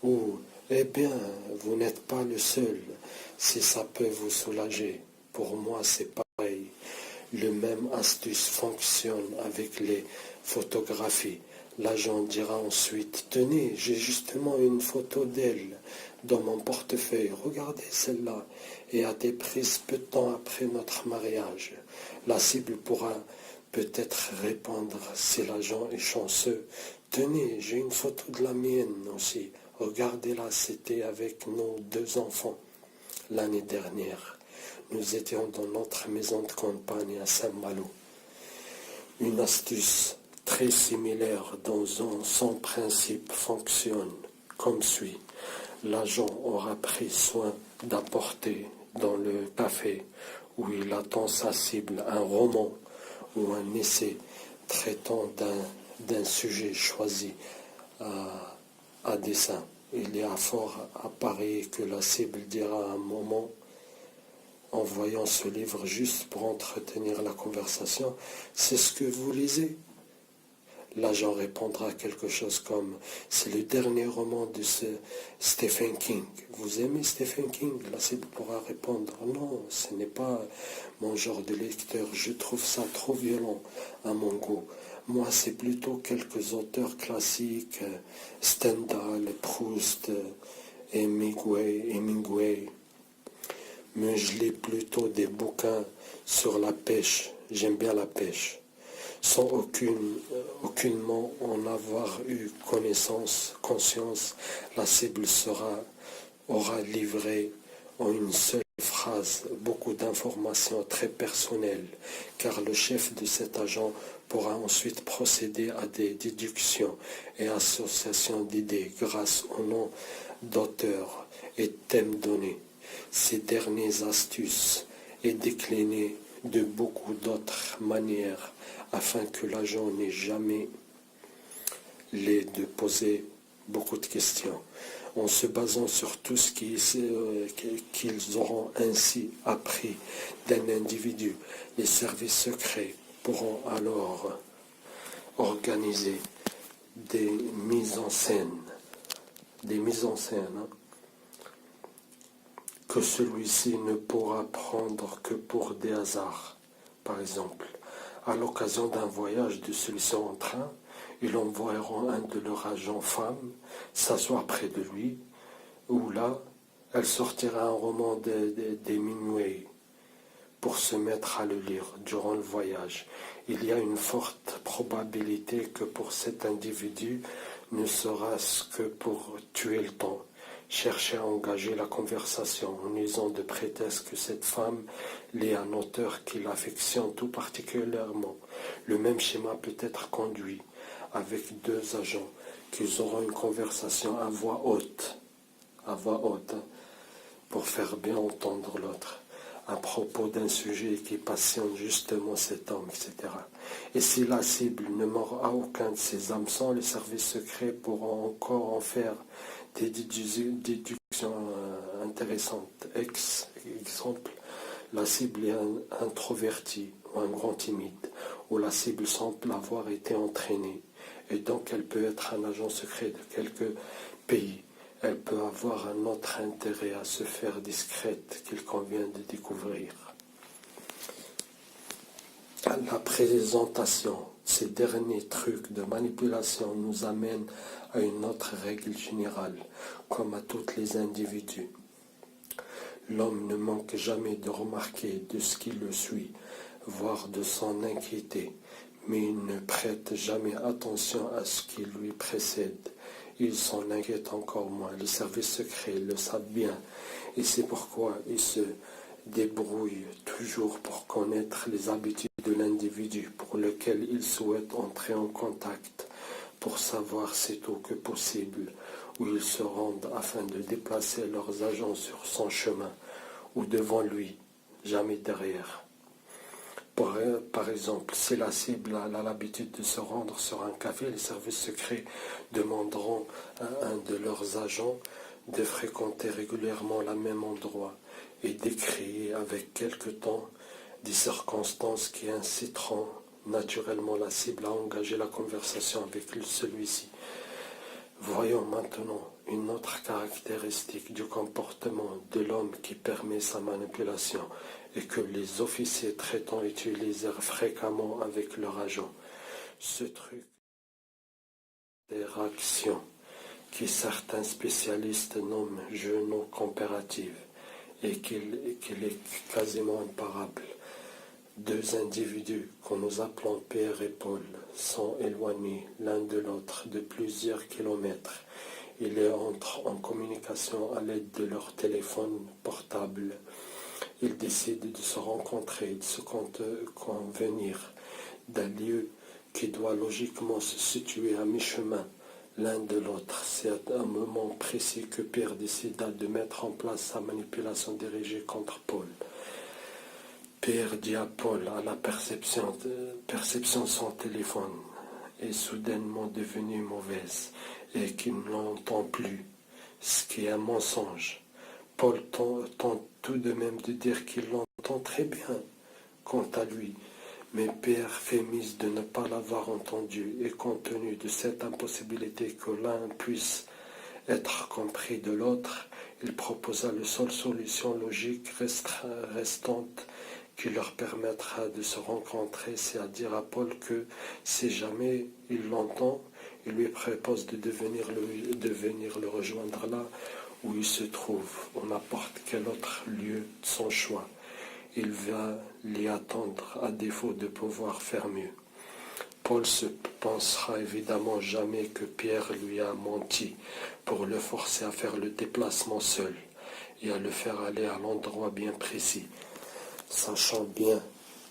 Speaker 1: Ou « Eh bien, vous n'êtes pas le seul, si ça peut vous soulager. Pour moi, c'est pareil. » Le même astuce fonctionne avec les photographies. L'agent dira ensuite « Tenez, j'ai justement une photo d'elle dans mon portefeuille. Regardez celle-là. Et a été prise peu de temps après notre mariage. » La cible pourra peut-être répondre si l'agent est chanceux « Tenez, j'ai une photo de la mienne aussi. Regardez-la, c'était avec nos 2 enfants l'année dernière. Nous étions dans notre maison de campagne à Saint-Malo. » Une astuce très similaire dans son principe fonctionne comme suit. L'agent aura pris soin d'apporter dans le café où il attend sa cible un roman ou un essai traitant d'un sujet choisi à dessein. Il y a fort à parier que la cible dira à un moment, en voyant ce livre juste pour entretenir la conversation, « C'est ce que vous lisez ?» L'agent répondra quelque chose comme « C'est le dernier roman de Stephen King. Vous aimez Stephen King ?» La cible pourra répondre « Non, ce n'est pas mon genre de lecteur. Je trouve ça trop violent à mon goût. Moi, c'est plutôt quelques auteurs classiques, Stendhal, Proust, Hemingway. Mais je lis plutôt des bouquins sur la pêche. J'aime bien la pêche. » Sans aucunement en avoir eu conscience, la cible aura livré en une seule phrase beaucoup d'informations très personnelles, car le chef de cet agent pourra ensuite procéder à des déductions et associations d'idées grâce au nom d'auteur et thème donné. Ces dernières astuces est déclinées de beaucoup d'autres manières afin que l'agent n'ait jamais de poser beaucoup de questions. En se basant sur tout ce qu'ils auront ainsi appris d'un individu, les services secrets pourront alors organiser des mises en scène, que celui-ci ne pourra prendre que pour des hasards. Par exemple, à l'occasion d'un voyage de celui-ci en train, ils envoieront un de leurs agents femmes s'asseoir près de lui, où là, elle sortira un roman d'Hemingway pour se mettre à le lire durant le voyage. Il y a une forte probabilité que pour cet individu, ne sera-ce que pour tuer le temps, chercher à engager la conversation en usant de prétexte que cette femme lit un auteur qui l'affectionne tout particulièrement. Le même schéma peut être conduit avec deux agents qui auront une conversation à voix haute, hein, pour faire bien entendre l'autre, à propos d'un sujet qui passionne justement cet homme, etc. Et si la cible ne mord à aucun de ces hameçons, les services secrets pourront encore en faire des déductions intéressantes. Exemple, la cible est introvertie ou un grand timide, ou la cible semble avoir été entraînée, et donc elle peut être un agent secret de quelque pays. Elle peut avoir un autre intérêt à se faire discrète qu'il convient de découvrir. La présentation, ces derniers trucs de manipulation nous amènent à une autre règle générale, comme à tous les individus. L'homme ne manque jamais de remarquer de ce qui le suit, voire de s'en inquiéter, mais il ne prête jamais attention à ce qui lui précède. Il s'en inquiète encore moins. Les services secrets le savent bien, et c'est pourquoi ils se débrouillent toujours pour connaître les habitudes de l'individu pour lequel ils souhaitent entrer en contact, pour savoir sitôt que possible où ils se rendent afin de déplacer leurs agents sur son chemin ou devant lui, jamais derrière. Par exemple, si la cible a l'habitude de se rendre sur un café, les services secrets demanderont à un de leurs agents de fréquenter régulièrement le même endroit et d'écrire avec quelque temps des circonstances qui inciteront naturellement la cible à engager la conversation avec celui-ci. Voyons maintenant une autre caractéristique du comportement de l'homme qui permet sa manipulation et que les officiers traitants utilisèrent fréquemment avec leurs agents. Ce truc d'interaction que certains spécialistes nomment géno-comparative et qu'il est quasiment imparable. Deux individus que nous appelons Pierre et Paul sont éloignés l'un de l'autre de plusieurs kilomètres. Ils entrent en communication à l'aide de leur téléphone portable. Ils décident de se rencontrer, de se convenir d'un lieu qui doit logiquement se situer à mi-chemin l'un de l'autre. C'est à un moment précis que Pierre décida de mettre en place sa manipulation dirigée contre Paul. Pierre dit à Paul à la perception de son téléphone est soudainement devenue mauvaise et qu'il ne l'entend plus, ce qui est un mensonge. Paul tente tout de même de dire qu'il l'entend très bien, quant à lui, mais Pierre fait mise de ne pas l'avoir entendu, et compte tenu de cette impossibilité que l'un puisse être compris de l'autre, il proposa la seule solution logique restante qui leur permettra de se rencontrer, c'est à dire à Paul que si jamais il l'entend, il lui propose de venir le rejoindre là où il se trouve, ou n'importe quel autre lieu de son choix. Il va l'y attendre à défaut de pouvoir faire mieux. Paul se pensera évidemment jamais que Pierre lui a menti pour le forcer à faire le déplacement seul et à le faire aller à l'endroit bien précis, sachant bien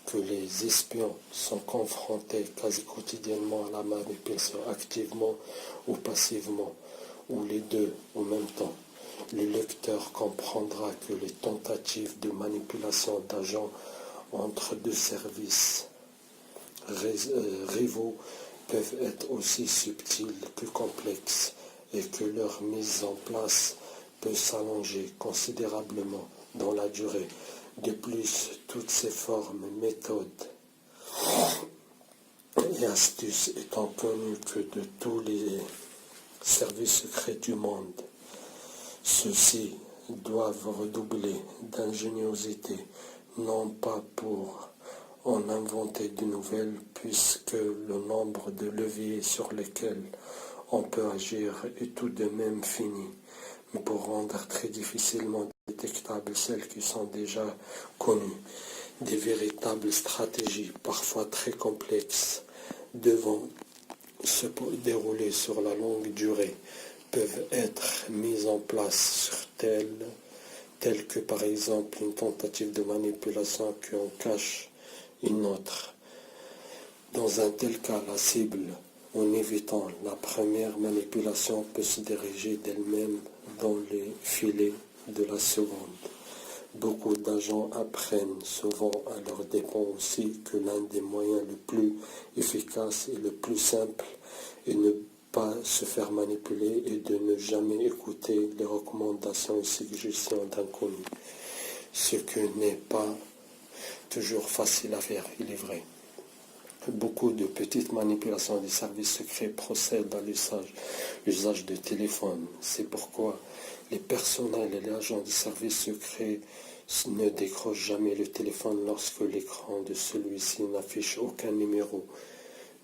Speaker 1: que les espions sont confrontés quasi quotidiennement à la manipulation, activement ou passivement, ou les deux en même temps. Le lecteur comprendra que les tentatives de manipulation d'agents entre deux services rivaux peuvent être aussi subtiles que complexes et que leur mise en place peut s'allonger considérablement dans la durée. De plus, toutes ces formes, méthodes et astuces étant connues que de tous les services secrets du monde, ceux-ci doivent redoubler d'ingéniosité, non pas pour en inventer de nouvelles, puisque le nombre de leviers sur lesquels on peut agir est tout de même fini, mais pour rendre très difficilement détectables celles qui sont déjà connues. Des véritables stratégies, parfois très complexes, devant se dérouler sur la longue durée, peuvent être mises en place sur telles que par exemple une tentative de manipulation qui en cache une autre. Dans un tel cas, la cible, en évitant la première manipulation, peut se diriger d'elle-même dans les filets de la seconde. Beaucoup d'agents apprennent souvent à leurs dépens aussi que l'un des moyens le plus efficaces et le plus simple est de ne pas se faire manipuler et de ne jamais écouter les recommandations et suggestions d'inconnus. Ce que n'est pas toujours facile à faire, il est vrai. Beaucoup de petites manipulations des services secrets procèdent à l'usage de téléphones. C'est pourquoi les personnels et les agents des services secrets ne décrochent jamais le téléphone lorsque l'écran de celui-ci n'affiche aucun numéro,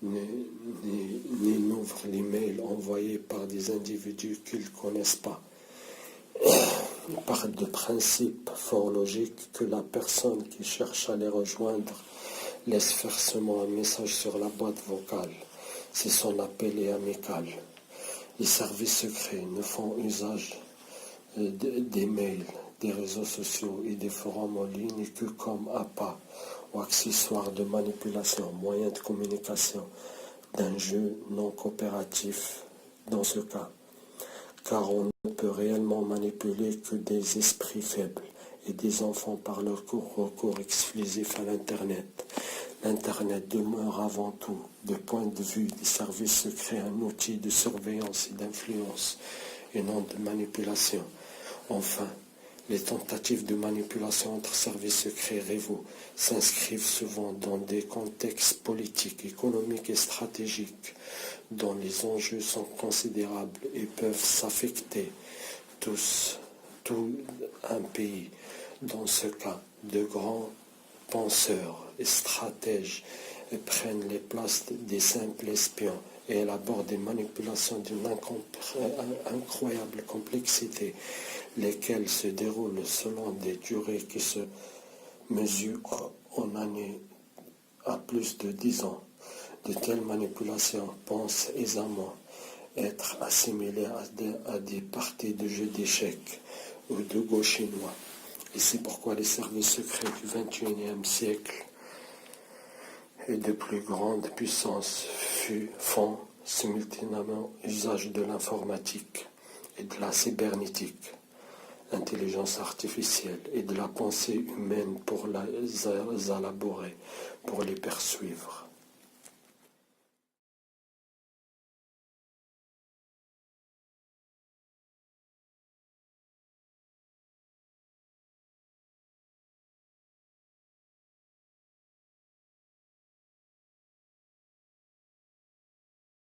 Speaker 1: ni n'ouvre les mails envoyés par des individus qu'ils ne connaissent pas. Il part de principe fort logique que la personne qui cherche à les rejoindre laisse faire seulement un message sur la boîte vocale. Si son appel est amical. Les services secrets ne font usage des mails, des réseaux sociaux et des forums en ligne que comme appât ou accessoires de manipulation, moyens de communication d'un jeu non coopératif dans ce cas. Car on ne peut réellement manipuler que des esprits faibles et des enfants par leur recours exclusif à l'Internet. L'Internet demeure avant tout, du point de vue des services secrets, un outil de surveillance et d'influence, et non de manipulation. Enfin, les tentatives de manipulation entre services secrets rivaux s'inscrivent souvent dans des contextes politiques, économiques et stratégiques dont les enjeux sont considérables et peuvent s'affecter tout un pays. Dans ce cas, de grands penseurs et stratèges prennent les places des simples espions et élaborent des manipulations d'une incroyable complexité, lesquelles se déroulent selon des durées qui se mesurent en années à plus de 10 ans. De telles manipulations pensent aisément être assimilées à des parties de jeux d'échecs ou de Go chinois. Et c'est pourquoi les services secrets du XXIe siècle et de plus grande puissance font simultanément usage de l'informatique et de la cybernétique, intelligence artificielle et de la pensée humaine pour les élaborer, pour les poursuivre.